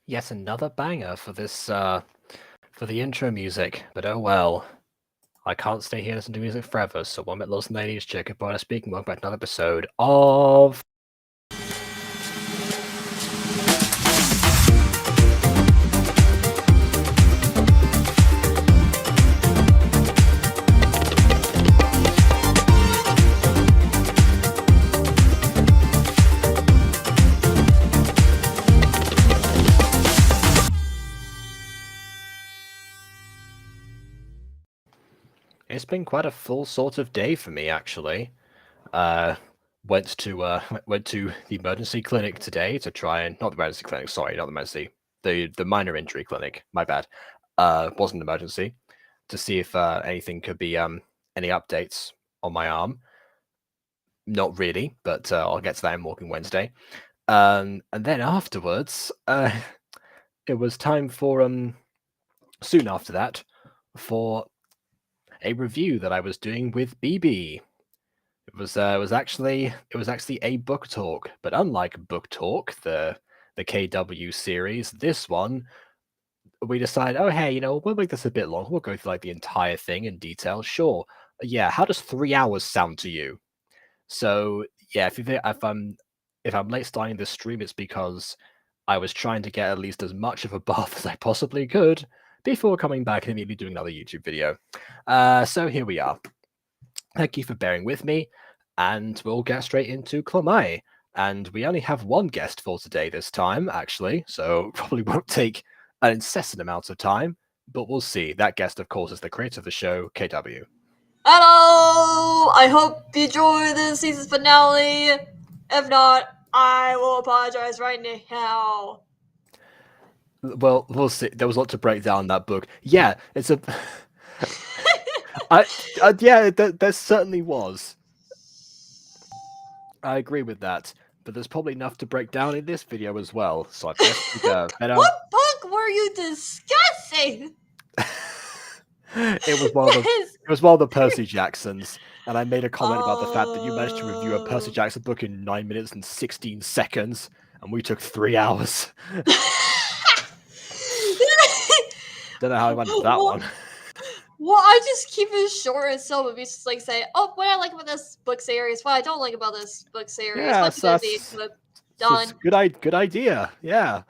Yet another banger for this for the intro music, but oh well. I can't stay here and listen to music forever, so one minute, listen, ladies, check it, speaking. Welcome back to another episode of It's been quite a full sort of day for me, actually. Went to went to the emergency clinic today to try and not the emergency clinic, sorry, not the emergency, the minor injury clinic. My bad. Wasn't an emergency to see if anything could be any updates on my arm. Not really, but I'll get to that in Walking Wednesday. And then afterwards, it was time for soon after that for a review that I was doing with BB. It was actually a book talk, but unlike book talk, the KW series, this one we decided, oh hey, we'll make this a bit long. We'll go through like the entire thing in detail. Sure, yeah. How does 3 hours sound to you? So yeah, if I'm late starting this stream, it's because I was trying to get at least as much of a bath as I possibly could before coming back and immediately doing another YouTube video. So here we are. Thank you for bearing with me, and we'll get straight into Klamai. And we only have one guest for today this time, actually, so probably won't take an incessant amount of time, but we'll see. That guest, of course, is the creator of the show, KW. Hello! I hope you enjoy this season's finale. If not, I will apologize right now. Well, we'll see. There was a lot to break down in that book. Yeah, it's a... yeah, there certainly was. I agree with that, but there's probably enough to break down in this video as well, so I guess better... What book were you discussing? It was one of the Percy Jacksons, and I made a comment about the fact that you managed to review a Percy Jackson book in 9 minutes and 16 seconds, and we took 3 hours. Don't know how I went with that one. Well, I just keep it short and simple. We just like say, "Oh, what I like about this book series, what I don't like about this book series." Yeah, Done. Good idea. Yeah,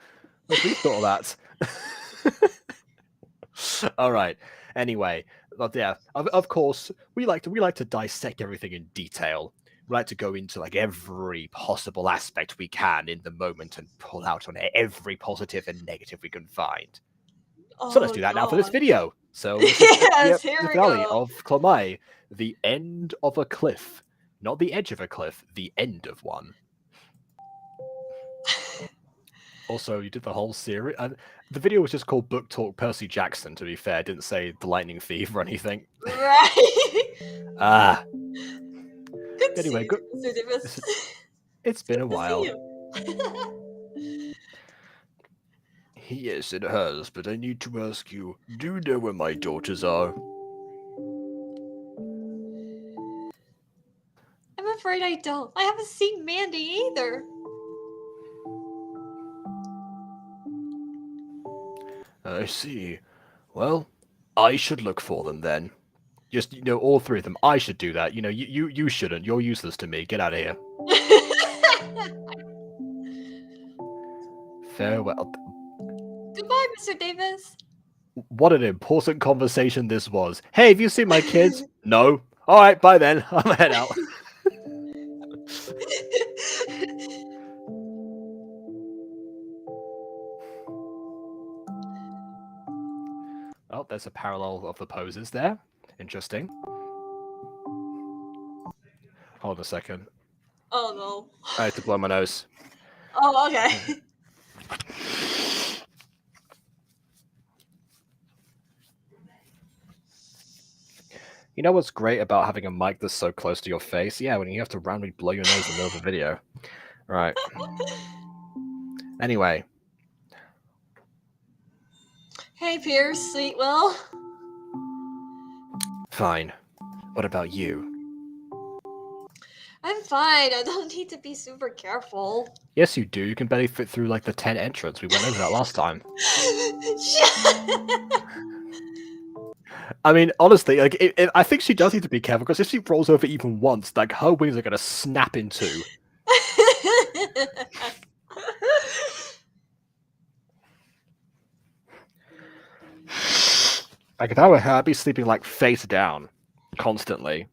we thought of that. All right. Anyway, yeah. Of course, we like to dissect everything in detail. We like to go into like every possible aspect we can in the moment and pull out on every positive and negative we can find. So let's do that now for this video. So yes, here the we finale go. of Klamai, the end of a cliff. Not the edge of a cliff, the end of one. Also, you did the whole series. The video was just called Book Talk Percy Jackson, to be fair. It didn't say The Lightning Thief or anything. Right. Good anyway, good. It's been a while. Yes, it has, but I need to ask you, do you know where my daughters are? I'm afraid I don't. I haven't seen Mandy either. I see. Well, I should look for them then. Just, all three of them. I should do that. You shouldn't. You're useless to me. Get out of here. Farewell. Goodbye, Mr. Davis. What an important conversation this was. Hey, have you seen my kids? No. All right, bye then. I'm head out. Oh, there's a parallel of the poses there. Interesting. Hold on a second. Oh no. I had to blow my nose. Oh, okay. You know what's great about having a mic that's so close to your face? Yeah, when you have to randomly blow your nose in the middle of a video. Right. Anyway. Hey, Pierce, Sweetwell. Fine. What about you? I'm fine. I don't need to be super careful. Yes, you do. You can barely fit through like the 10 entrance. We went over that last time. I mean, honestly, like I think she does need to be careful because if she rolls over even once, like her wings are gonna snap in two. Like if I were her, I'd be sleeping like face down, constantly.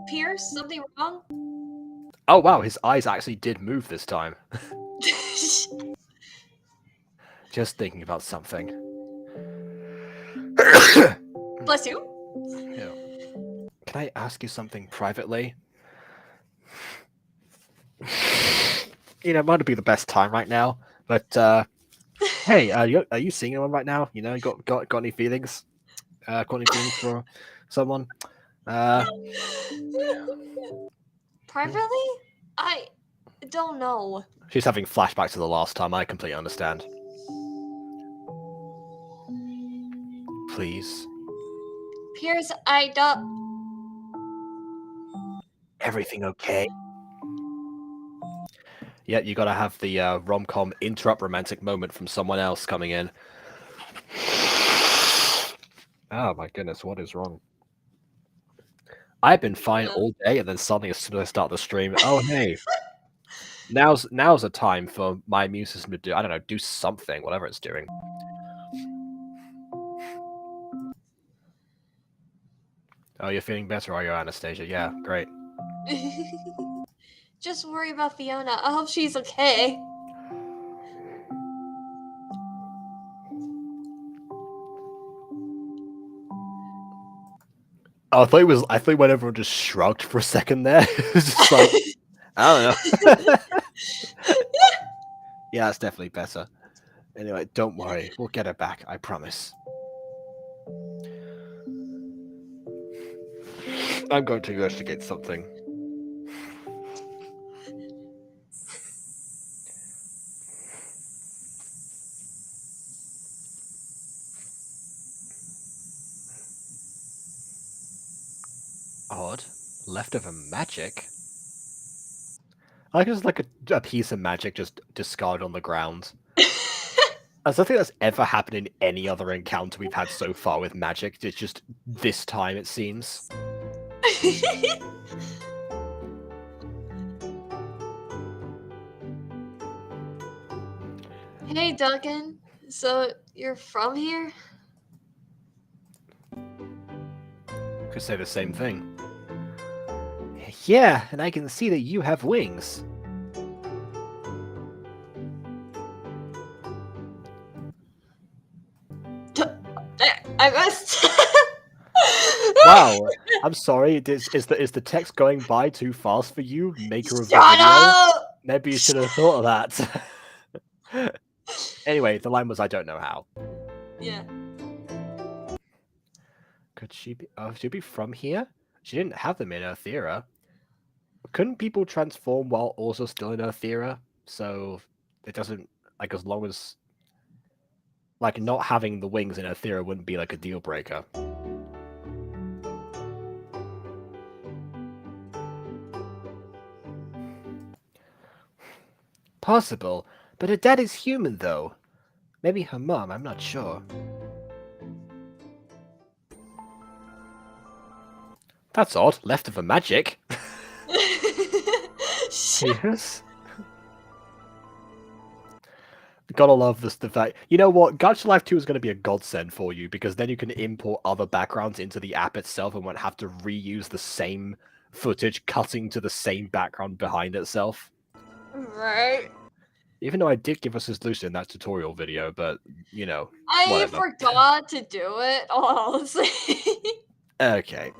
Pierce, something wrong? Oh wow, his eyes actually did move this time. Just thinking about something. Bless you. Yeah. Can I ask you something privately? You know, it might not be the best time right now, but hey, are you seeing anyone right now? You know, you got any feelings? Got any feelings for someone? Privately? I don't know. She's having flashbacks to the last time. I completely understand. Please. Pierce, I don't. Everything okay? Yeah, you gotta have the rom-com interrupt romantic moment from someone else coming in. Oh my goodness, what is wrong? I've been fine all day, and then suddenly as soon as I start the stream, oh hey, now's a time for my immune system to do, I don't know, do something, whatever it's doing. Oh, you're feeling better, are you, Anastasia? Yeah, great. Just worry about Fiona. I hope she's okay. Oh, I thought when everyone just shrugged for a second there. It's just like, I don't know. Yeah, it's definitely better. Anyway, don't worry. We'll get her back, I promise. I'm going to investigate something. Odd. Leftover magic? I like it's like a piece of magic just discarded on the ground. I don't think that's ever happened in any other encounter we've had so far with magic. It's just this time, it seems. Hey, Duncan. So, you're from here? Could say the same thing. Yeah, and I can see that you have wings. I must. Wow, I'm sorry. Is the text going by too fast for you, maker of the Shut video? up! Maybe you should have thought of that. Anyway, the line was, I don't know how. Yeah. Could she be? Oh, she'd be from here? She didn't have them in Earthira. Couldn't people transform while also still in Earthira? So it doesn't, like, as long as, like, not having the wings in Earthira wouldn't be like a deal breaker. Possible, but her dad is human, though. Maybe her mom, I'm not sure. That's odd. Leftover magic. Yes. Gotta love this, the fact. You know what? Gacha Life 2 is going to be a godsend for you because then you can import other backgrounds into the app itself and won't have to reuse the same footage cutting to the same background behind itself. Right. Even though I did give us a solution in that tutorial video, but, you know, I whatever. forgot to do it, honestly. Okay.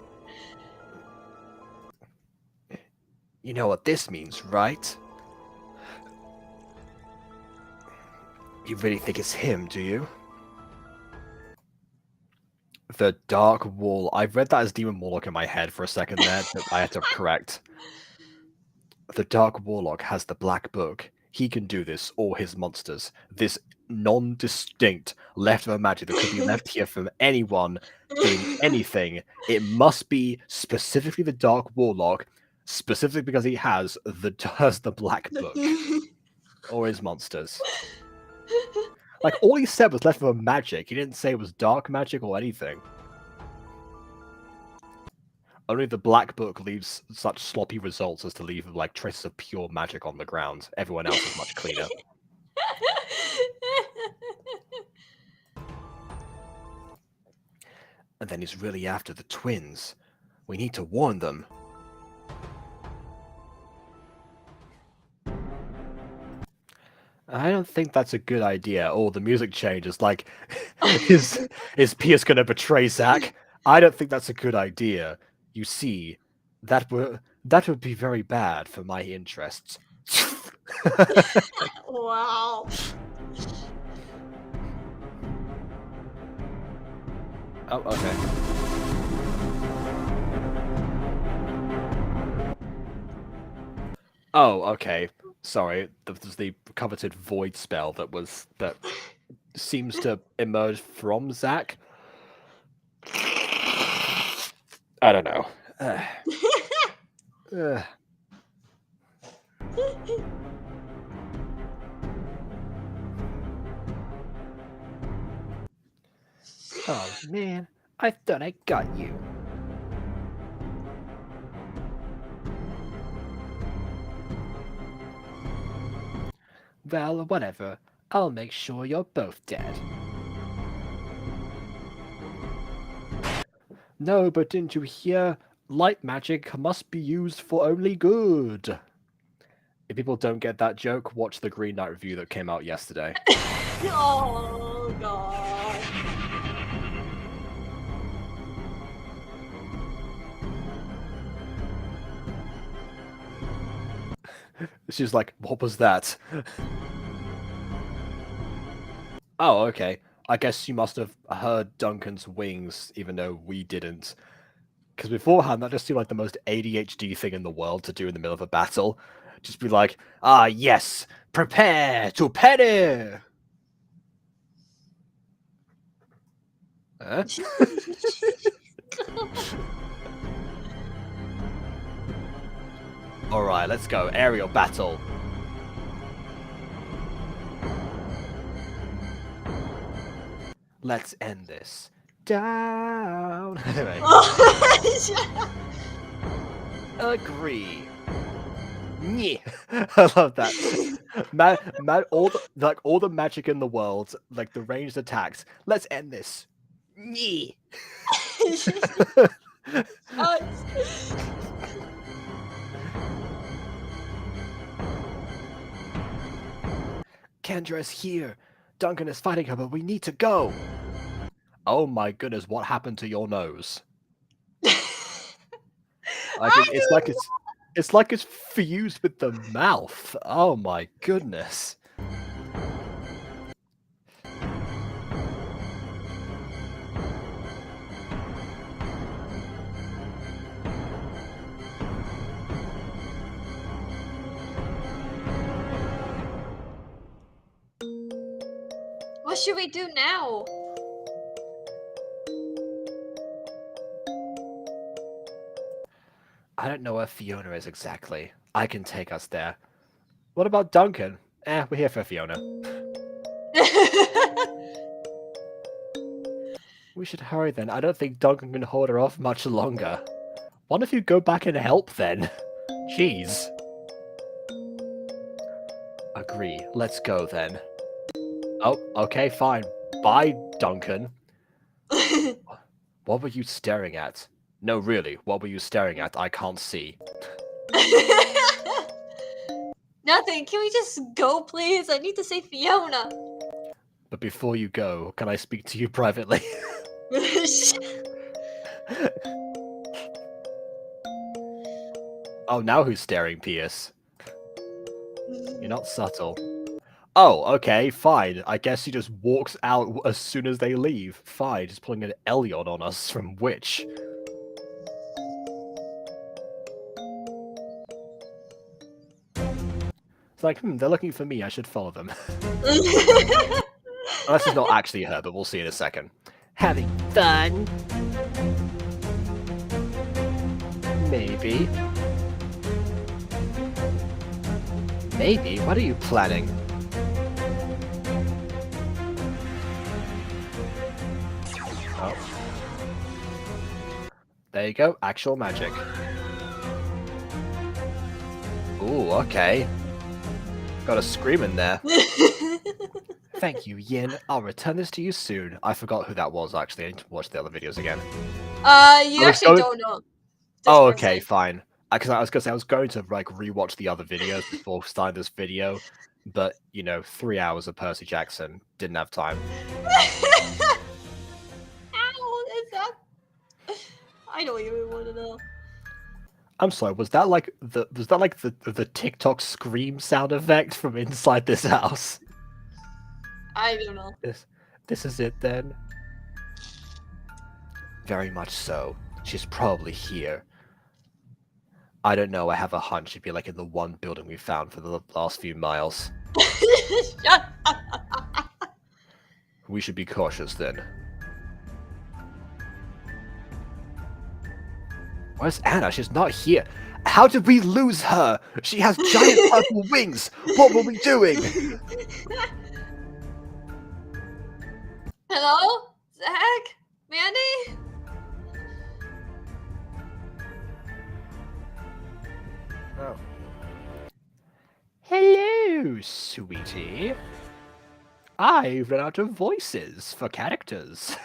You know what this means, right? You really think it's him, do you? The Dark Wall. I read that as Demon Warlock in my head for a second there, but I had to correct. The Dark Warlock has the Black Book. He can do this, or his monsters. This non-distinct leftover magic that could be left here from anyone doing anything. It must be specifically the Dark Warlock, specifically because he has the Black Book or his monsters. Like, all he said was leftover magic. He didn't say it was dark magic or anything. Only the Black Book leaves such sloppy results as to leave like traces of pure magic on the ground. Everyone else is much cleaner. And then he's really after the twins. We need to warn them. I don't think that's a good idea. Oh, the music changes. Like, is Pierce gonna betray Zack? I don't think that's a good idea. You see, that would be very bad for my interests. Wow. Oh, okay. Oh, okay. Sorry, there's the coveted void spell that seems to emerge from Zack. I don't know. Oh man, I thought I got you. Well, whatever. I'll make sure you're both dead. No, but didn't you hear? Light magic must be used for only good. If people don't get that joke, watch the Green Knight review that came out yesterday. Oh god. She's like, what was that? Oh, okay. I guess you must have heard Duncan's wings, even though we didn't. Because beforehand, that just seemed like the most ADHD thing in the world to do in the middle of a battle. Just be like, ah, yes, prepare to parry! Huh? Alright, let's go. Aerial battle. Let's end this. Down. Anyway. Agree. Yeah. I love that. All the magic in the world, like the ranged attacks. Let's end this. Yeah. Kendra is here. Duncan is fighting her, but we need to go. Oh my goodness, what happened to your nose? It's like it's fused with the mouth. Oh my goodness. What should we do now? I don't know where Fiona is exactly. I can take us there. What about Duncan? We're here for Fiona. We should hurry then. I don't think Duncan can hold her off much longer. Why don't you go back and help then? Jeez. Agree. Let's go then. Oh, okay, fine. Bye, Duncan. What were you staring at? No, really, what were you staring at? I can't see. Nothing. Can we just go, please? I need to see Fiona. But before you go, can I speak to you privately? Oh, now who's staring, Pierce? You're not subtle. Oh, okay, fine. I guess he just walks out as soon as they leave. Fine, just pulling an Elyon on us from Witch. It's like, they're looking for me, I should follow them. Unless it's not actually her, but we'll see in a second. Having fun? Maybe. Maybe? What are you planning? Oh. There you go, actual magic. Ooh, okay. Got a scream in there. Thank you, Yin. I'll return this to you soon. I forgot who that was, actually. I need to watch the other videos again. You actually don't know. Oh, okay, fine. Because I was gonna say I was going to like rewatch the other videos before starting this video, but you know, 3 hours of Percy Jackson, didn't have time. How is that? I don't even want to know. I'm sorry. Was that like the TikTok scream sound effect from inside this house? I don't know. This is it then. Very much so. She's probably here. I don't know. I have a hunch she'd be like in the one building we found for the last few miles. Shut up. We should be cautious then. Where's Anna? She's not here. How did we lose her? She has giant purple wings. What were we doing? Hello? Zach? Mandy? Oh. Hello, sweetie. I've run out of voices for characters.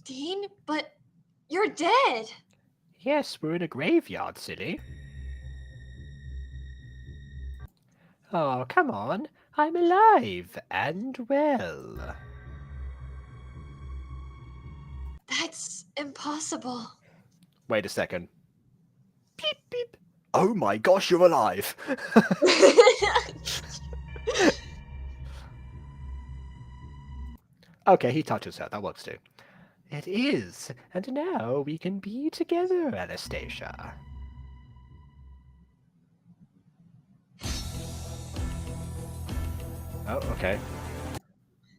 Dean? But you're dead. Yes, we're in a graveyard, silly. Oh, come on. I'm alive and well. That's impossible. Wait a second. Beep, beep. Oh my gosh, you're alive. Okay, he touches her. That works too. It is. And now we can be together, Anastasia. Oh, okay.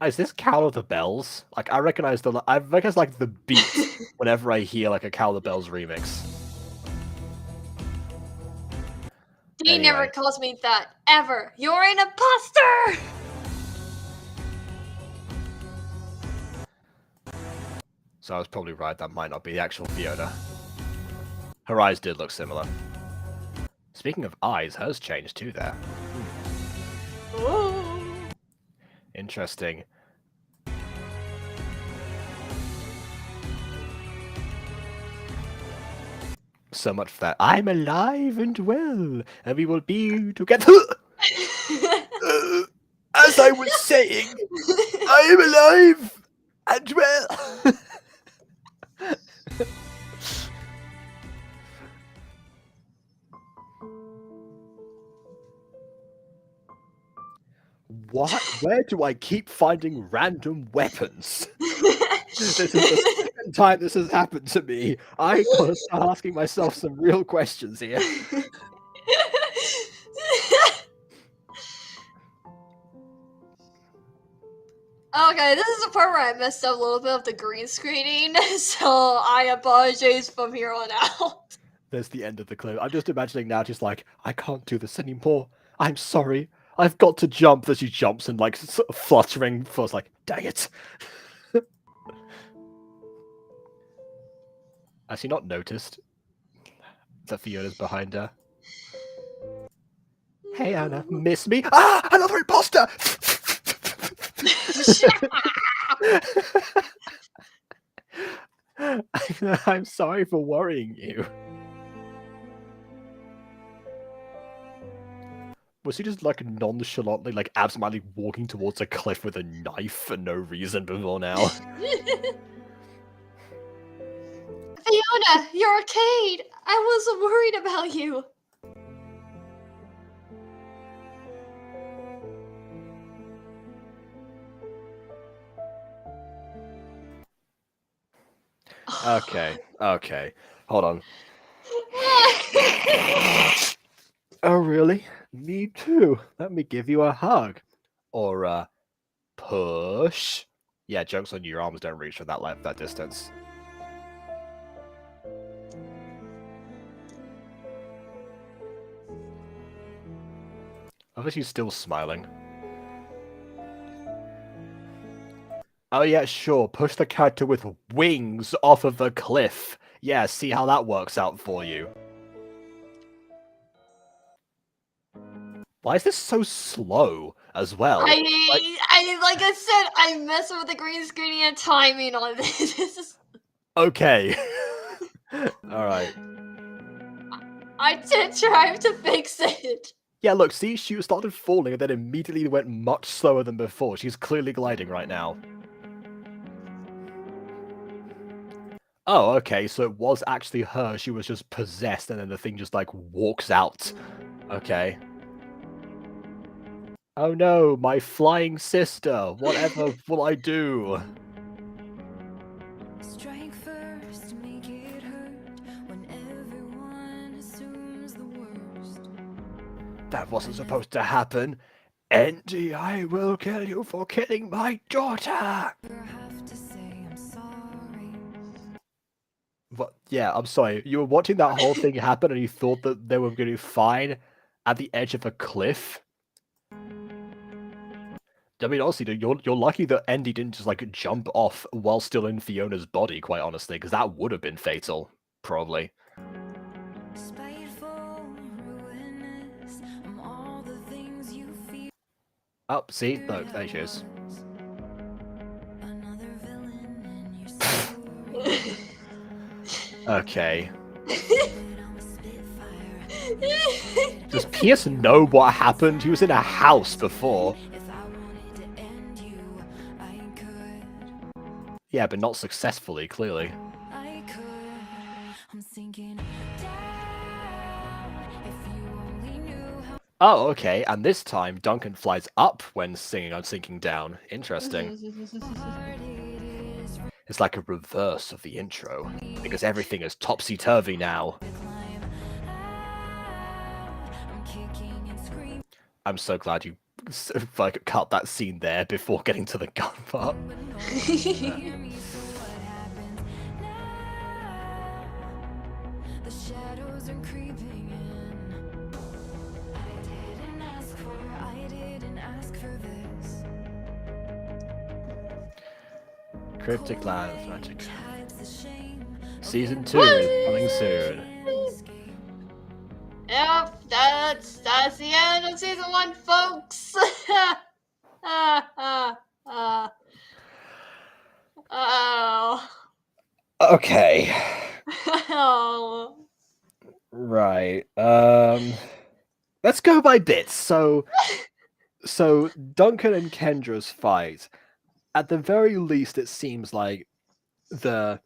Is this Carol of the Bells? Like, I recognize like the beat whenever I hear like a Carol of the Bells remix. Dean never calls me that, ever. You're an imposter! So I was probably right, that might not be the actual Fiona. Her eyes did look similar. Speaking of eyes, hers changed too there. Ooh. Interesting. So much for that. I'm alive and well, and we will be together. As I was saying, I am alive and well. What? Where do I keep finding random weapons? This is the second time this has happened to me. I gotta start asking myself some real questions here. Okay, this is the part where I messed up a little bit of the green screening, so I apologize from here on out. There's the end of the clip. I'm just imagining now, just like, I can't do this anymore. I'm sorry. I've got to jump. As she jumps and like sort of fluttering, feels like, dang it. Has he not noticed that Fiona's behind her? Hey Anna, miss me? Ah, another imposter! I'm sorry for worrying you. Was he just like nonchalantly, like absentmindedly walking towards a cliff with a knife for no reason before now? Fiona, you're okay. I wasn't worried about you. Okay, okay. Hold on. Oh, really? Me too. Let me give you a hug. Or a push. Yeah, joke's on you, your arms don't reach for that distance. I think she's still smiling. Oh yeah, sure. Push the character with wings off of the cliff. Yeah, see how that works out for you. Why is this so slow as well? Like I said, I mess with the green screen and timing on this. Okay. Alright. I did try to fix it. Yeah, look, see, she started falling and then immediately went much slower than before. She's clearly gliding right now. Oh, okay, so it was actually her. She was just possessed and then the thing just, like, walks out. Okay. Oh no, my flying sister! Whatever will I do? Strike first, make it hurt when everyone assumes the worst. That wasn't supposed to happen. Andy, I will kill you for killing my daughter! I have to say I'm sorry. What? Yeah, I'm sorry. You were watching that whole thing happen and you thought that they were going to be fine at the edge of a cliff? I mean, honestly, dude, you're lucky that Andy didn't just, like, jump off while still in Fiona's body, quite honestly, because that would have been fatal. Probably. Spiteful, ruinous, I'm all the things you feel. Oh, see? Look, there she is. Another villain in your story. Okay. I'm a spitfire. Does Pierce know what happened? He was in a house before. If I wanted to end you, I could. Yeah, but not successfully, clearly. I could. I'm sinking down. If you only knew how. Oh, okay, and this time Duncan flies up when singing I'm sinking down. Interesting. Hard it is for It's like a reverse of the intro, because everything is topsy-turvy now. the climb out. I'm kicking and screaming. I'm so glad you like cut that scene there before getting to the gun part. But no one can hear me, so what happens now? The shadows are creeping in. I didn't ask for this. Cryptic Lands Magic. Hides the shame of Season 2 is coming soon. escape. Yep, that's the end of season 1, folks. Oh. Okay. Oh. Right. Let's go by bits. So Duncan and Kendra's fight. At the very least, it seems like the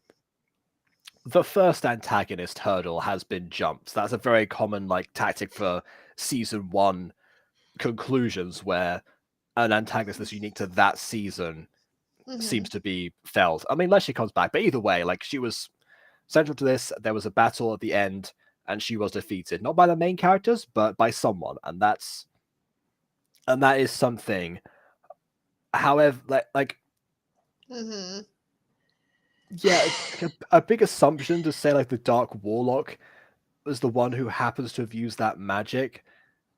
first antagonist hurdle has been jumped. That's a very common tactic for season 1 conclusions, where an antagonist that's unique to that season seems to be felled. I mean, unless she comes back, but either way, she was central to this. There was a battle at the end, and she was defeated, not by the main characters, but by someone, and that is something. However, yeah, it's a big assumption to say the Dark Warlock was the one who happens to have used that magic,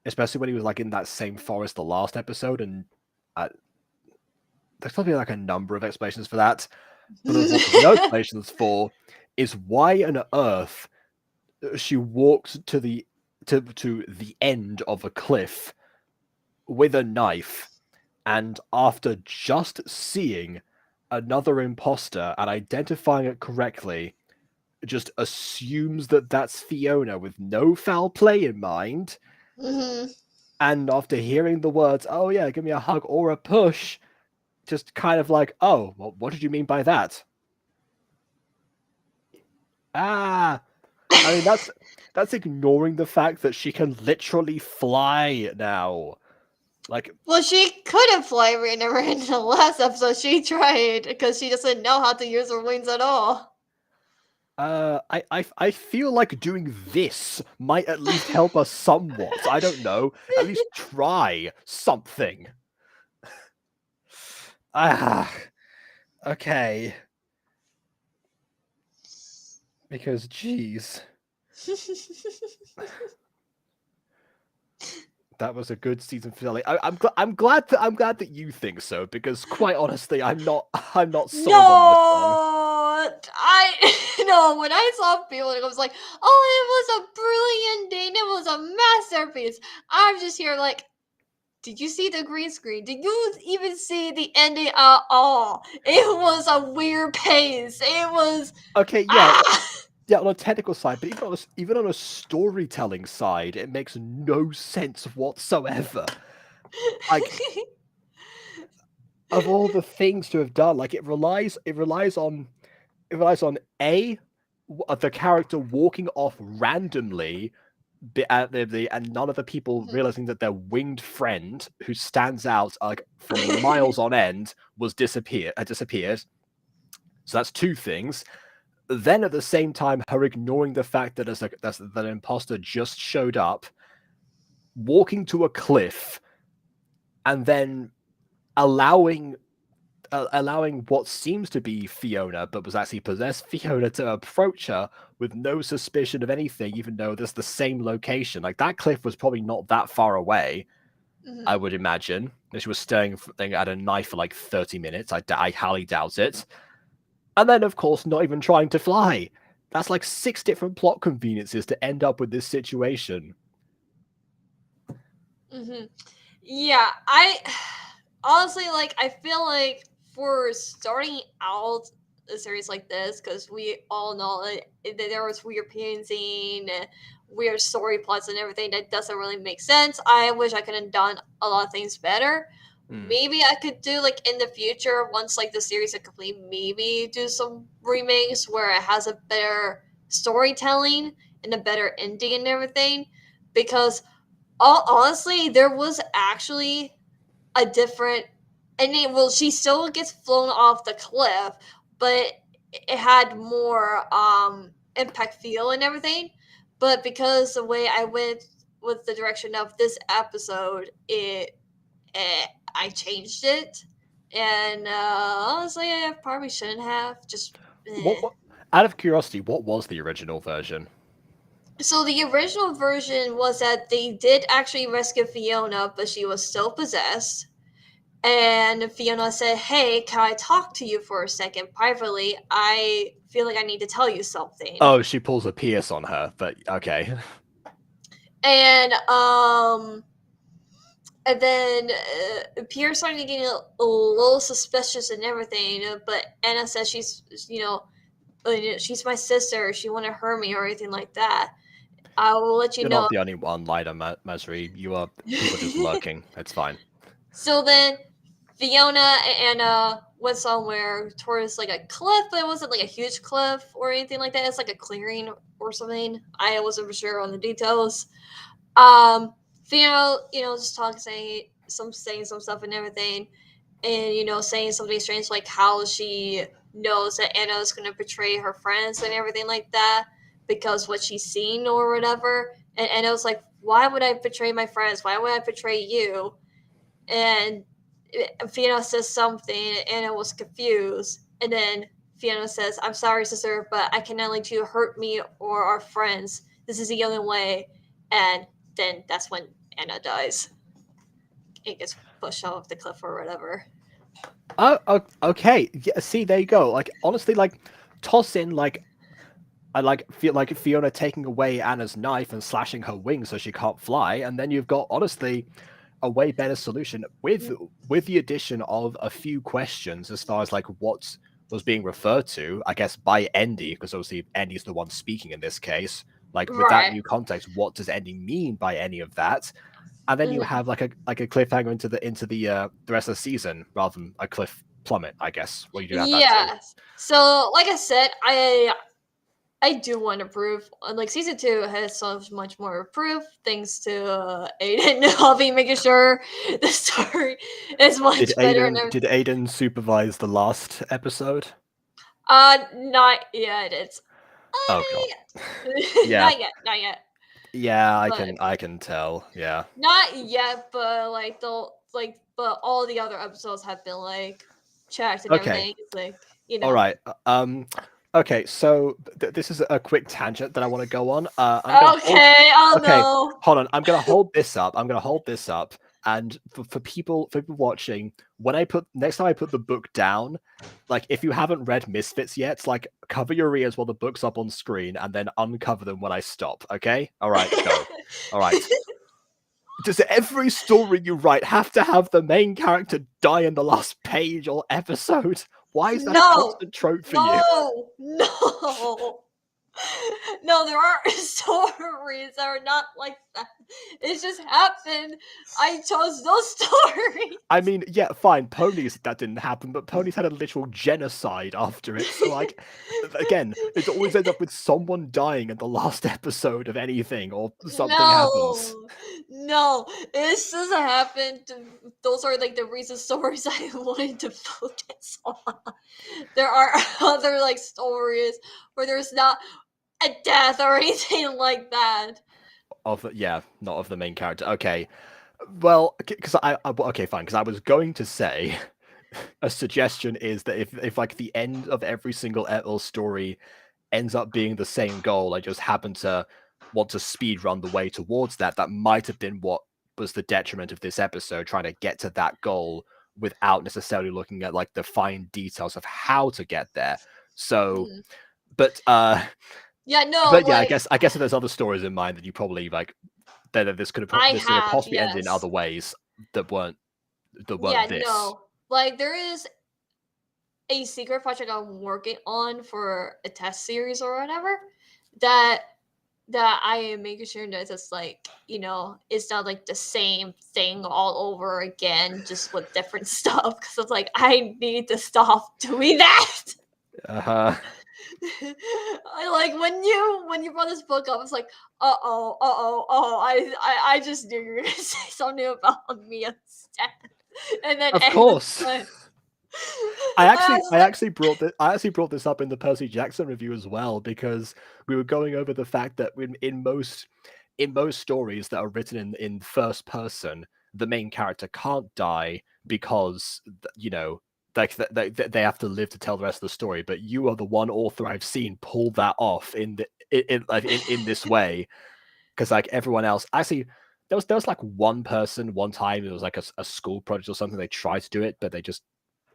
especially when he was in that same forest the last episode, and there's probably a number of explanations for that. But what there's no explanations for is why on earth she walked to the end of a cliff with a knife, and after just seeing another imposter and identifying it correctly, just assumes that that's Fiona with no foul play in mind. And after hearing the words, "Oh yeah, give me a hug or a push," just kind of "Oh, well, what did you mean by that?" I mean, that's ignoring the fact that she can literally fly now. Well, she couldn't fly, remember, in the last episode. She tried because she doesn't know how to use her wings at all. I feel like doing this might at least help us somewhat. I don't know. At least try something. Ah, okay. Because, geez, that was a good season finale. I'm glad that you think so. Because, quite honestly, I'm not sold on this one. No, I no. When I saw people, I was like, "Oh, it was a brilliant ending. It was a masterpiece." I'm just here like, did you see the green screen? Did you even see the ending at all? It was a weird pace. It was Okay, yeah. ah. Yeah, on a technical side, but even on a storytelling side, it makes no sense whatsoever. Like, of all the things to have done, like it relies on a the character walking off randomly, and none of the people realizing that their winged friend who stands out like for miles on end was disappeared. So that's two things. Then at the same time, her ignoring the fact that that an imposter just showed up, walking to a cliff, and then allowing what seems to be Fiona, but was actually possessed Fiona, to approach her with no suspicion of anything, even though there's the same location. Like that cliff was probably not that far away. I would imagine. If she was staring at a knife for like 30 minutes, I highly doubt it. And then, of course, not even trying to fly. That's like 6 different plot conveniences to end up with this situation. Yeah, I honestly like. I feel like for starting out a series like this, because we all know that there was weird painting, weird story plots, and everything that doesn't really make sense. I wish I could have done a lot of things better. Maybe I could do like in the future, once like the series is complete, maybe do some remakes where it has a better storytelling and a better ending and everything. Because honestly, there was actually a different ending. Well, she still gets flown off the cliff, but it had more impact feel and everything. But because the way I went with the direction of this episode, I changed it, and honestly, I probably shouldn't have. Just What out of curiosity, what was the original version? So the original version was that they did actually rescue Fiona, but she was still possessed. And Fiona said, "Hey, can I talk to you for a second privately? I feel like I need to tell you something." Oh, she pulls a Pierce on her, but okay. And then Pierre started getting a little suspicious and everything. But Anna says she's my sister. She wouldn't hurt me or anything like that. I will let you You're know. not the only one, Lida Masri. You are people just lurking. It's fine. So then Fiona and Anna went somewhere towards like a cliff, but it wasn't like a huge cliff or anything like that. It's like a clearing or something. I wasn't for sure on the details. Fiona, just talking, saying some stuff and everything, and saying something strange like how she knows that Anna is going to betray her friends and everything like that because what she's seen or whatever. And Anna was like, "Why would I betray my friends? Why would I betray you?" And Fiona says something, and Anna was confused. And then Fiona says, "I'm sorry, sister, but I cannot let you hurt me or our friends. This is the only way." And then that's when Anna dies. It gets pushed off the cliff or whatever. Oh, okay. Yeah, see, there you go. Like, honestly, like, toss in, like, I feel like Fiona taking away Anna's knife and slashing her wings so she can't fly, and then you've got, honestly, a way better solution with the addition of a few questions as far as, like, what was being referred to, I guess, by Endy, because obviously Endy's the one speaking in this case. Like, with that Right. new context, what does Endy mean by any of that? And then you have like a cliffhanger into the rest of the season rather than a cliff plummet, I guess. Well, you do have that too. Yes. So, like I said, I do want to prove, like, season 2 has so much more proof thanks to Aiden Hobby making sure the story is much better. Did Aiden supervise the last episode? Not yet. It's Oh god. Yeah. Not yet, not yet. Yeah, But I can tell. Yeah. not yet, but like but all the other episodes have been like checked and Okay. everything. It's like, you know. All right. Okay, so this is a quick tangent that I want to go on. Okay, oh Okay, no. hold on. I'm gonna hold this up. And for people watching, when next time I put the book down, like if you haven't read Misfits yet, like cover your ears while the book's up on screen, and then uncover them when I stop. Okay. All right. Go. All right. Does every story you write have to have the main character die in the last page or episode? Why is that a No, constant trope for you? no. No, there are stories that are not like that. It just happened. I chose those stories. I mean, yeah, fine. Ponies, that didn't happen, but Ponies had a literal genocide after it. So, like, again, it always ends up with someone dying in the last episode of anything, or something happens. No, this doesn't happen. Those are like the recent stories I wanted to focus on. There are other like stories where there's not a death or anything like that. Not of the main character. Okay, well, because okay, fine. Because I was going to say, a suggestion is that if like the end of every single Earl story ends up being the same goal, I just happen to want to speed run the way towards that. That might have been what was the detriment of this episode, trying to get to that goal without necessarily looking at like the fine details of how to get there. So, but Yeah, no, but yeah, like, I guess if there's other stories in mind that you probably like, that this could have possibly ended in yes. other ways that weren't Yeah, this. no. Like, there is a secret project I'm working on for a test series or whatever that I am making sure that it's like, you know, it's not like the same thing all over again, just with different stuff. Because it's like, I need to stop doing that. I like when you brought this book up, it's like, I just knew you were gonna say something about me instead. And then Of course. Like, I actually brought this up in the Percy Jackson review as well, because we were going over the fact that in most stories that are written in first person, the main character can't die because you know, like they have to live to tell the rest of the story. But you are the one author I've seen pull that off in this way, because like everyone else, actually. There was like one person one time, it was like a school project or something, they tried to do it, but they just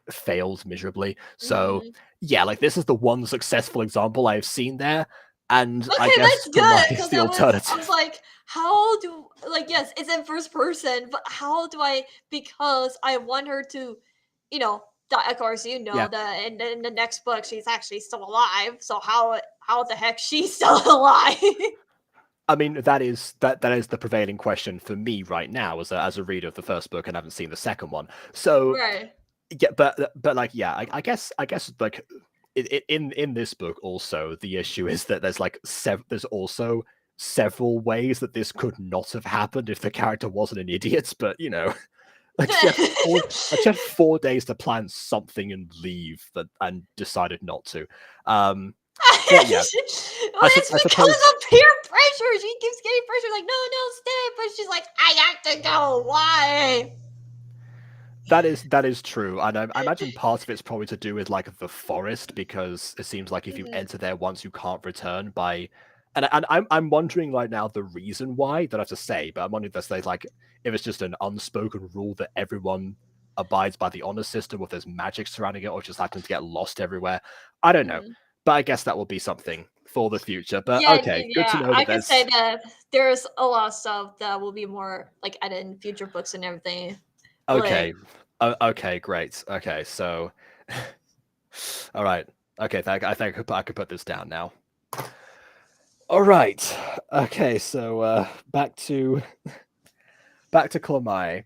failed miserably. So yeah, like this is the one successful example I've seen there, and okay, I guess that's good, is the alternative. I was like, how do, like, yes, it's in first person, but how do I, because I want her to, you know, of course, you know, that in the next book she's actually still alive. So how the heck she's still alive? I mean, that is the prevailing question for me right now as a reader of the first book and haven't seen the second one. So Right. yeah, but like yeah, I guess like in this book also the issue is that there's like there's also several ways that this could not have happened if the character wasn't an idiot. But you know, like she had 4 days to plan something and leave, and decided not to. But yeah, it's because of peer pressure. She keeps getting pressure, like, no, stay. But she's like, I have to go. Why? That is true, and I imagine part of it's probably to do with like the forest, because it seems like if you enter there once, you can't return by. And I'm wondering right now the reason why. Don't have to say, but I'm wondering if that's like if it's just an unspoken rule that everyone abides by the honor system, or if there's magic surrounding it, or just happen to get lost everywhere. I don't know, but I guess that will be something for the future. But okay, good to know that I can say that there's a lot of stuff that will be more like added in future books and everything. Okay. Okay, great. Okay, so all right. Okay, I think I could put this down now. All right. Okay, so back to Klamai.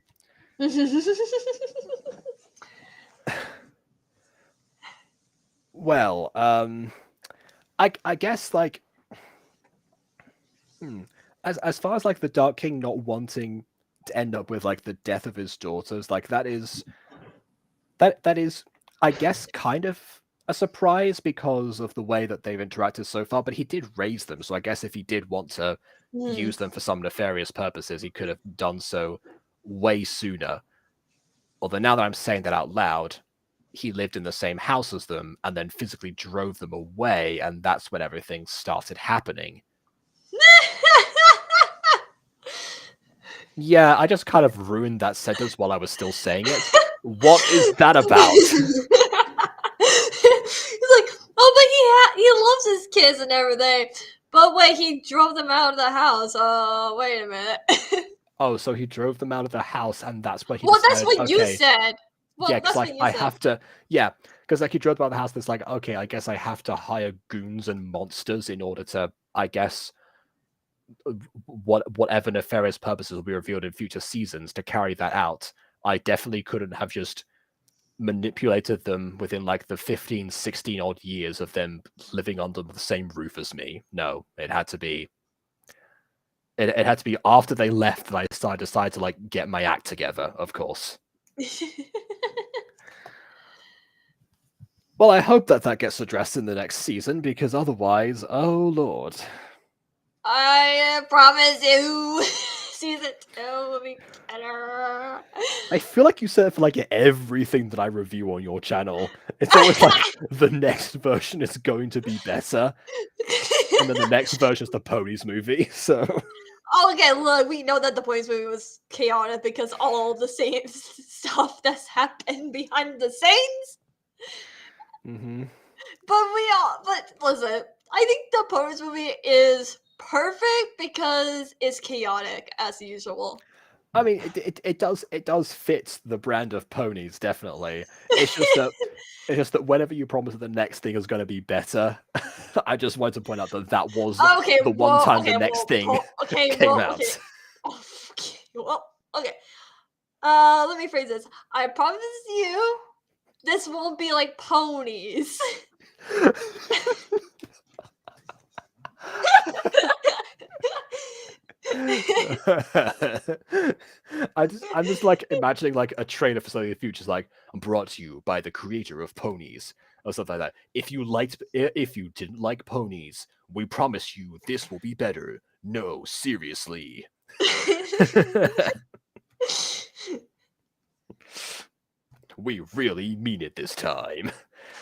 Well, I guess like as far as like the Dark King not wanting to end up with like the death of his daughters, like that is I guess kind of a surprise because of the way that they've interacted so far, but he did raise them, so I guess if he did want to use them for some nefarious purposes, he could have done so way sooner. Although now that I'm saying that out loud, he lived in the same house as them and then physically drove them away, and that's when everything started happening. Yeah, I just kind of ruined that sentence while I was still saying it. What is that about? He's like, oh, but he loves his kids and everything. But wait, he drove them out of the house. Wait a minute. Oh, so he drove them out of the house, and that's why he Well, decided, that's what you okay, said. Well, yeah, that's because like what you I said. have to, yeah, because like he drove them out of the house. It's like, okay, I guess I have to hire goons and monsters in order to, I guess, whatever nefarious purposes will be revealed in future seasons to carry that out. I definitely couldn't have just manipulated them within like the 15, 16 odd years of them living under the same roof as me. No, it had to be. It had to be after they left that I decided to like get my act together. Of course. Well, I hope that gets addressed in the next season, because otherwise, oh lord. I promise you, season 2 will be better. I feel like you said it for like everything that I review on your channel. It's always like the next version is going to be better, and then the next version is the Ponies movie. So Okay, look, we know that the Ponies movie was chaotic because all the same stuff that's happened behind the scenes. mm-hmm. But listen, I think the Ponies movie is perfect because it's chaotic as usual. I mean, it does fit the brand of Ponies, definitely. It's just that whenever you promise that the next thing is going to be better, I just wanted to point out that was Okay, the one time the next thing came out. Okay. Oh, okay. Well, okay. Let me phrase this. I promise you, this won't be like Ponies. I'm just like imagining like a trailer for something in the future. It's like, brought to you by the creator of Ponies or something like that. If you didn't like Ponies, we promise you this will be better. No, seriously. We really mean it this time.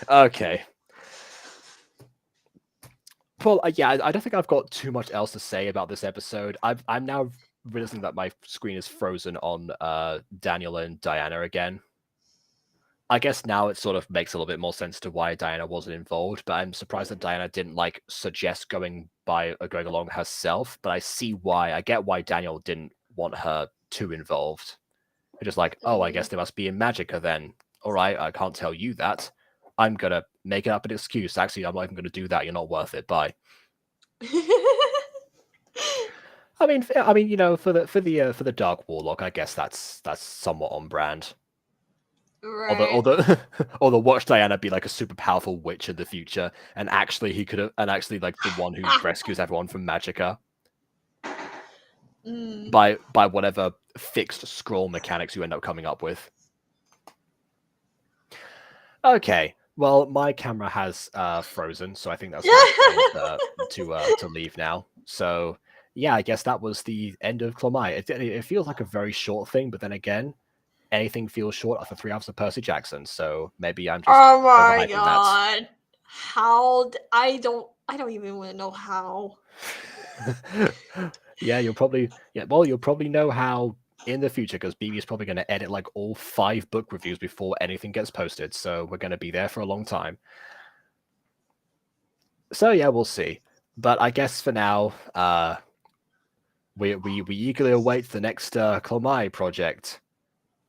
Okay. Well, yeah, I don't think I've got too much else to say about this episode. I'm now realizing that my screen is frozen on Daniel and Diana again. I guess now it sort of makes a little bit more sense to why Diana wasn't involved, but I'm surprised that Diana didn't like suggest going along herself. But I see why. I get why Daniel didn't want her too involved. They're just like, oh, I guess they must be in Magica then. All right, I can't tell you that. I'm gonna make up an excuse. Actually, I'm not even gonna do that. You're not worth it. Bye. I mean, you know, for the Dark Warlock, I guess that's somewhat on brand. Right. Or the watch Diana be like a super powerful witch in the future, and actually like the one who rescues everyone from Magica by whatever fixed scroll mechanics you end up coming up with. Okay, well, my camera has frozen, so I think that's to leave now. So yeah, I guess that was the end of Clamai. It feels like a very short thing, but then again, anything feels short after 3 hours of Percy Jackson. So maybe I'm just Oh my overhyping god! How I don't even want to know how. Yeah, you'll probably know how in the future, because BB's probably going to edit like all 5 book reviews before anything gets posted. So we're going to be there for a long time. So yeah, we'll see. But I guess for now, we eagerly await the next Clamai project.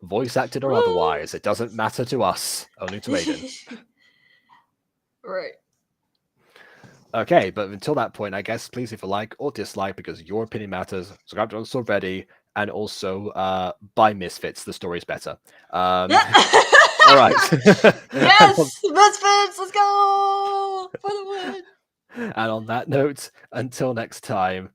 Voice acted or otherwise, it doesn't matter to us, only to Aiden. Right. Okay, but until that point, I guess please leave a like or dislike, because your opinion matters. Subscribe to us already, and also buy Misfits. The story's better. All right. Yes, Misfits, let's go for the win. And on that note, until next time,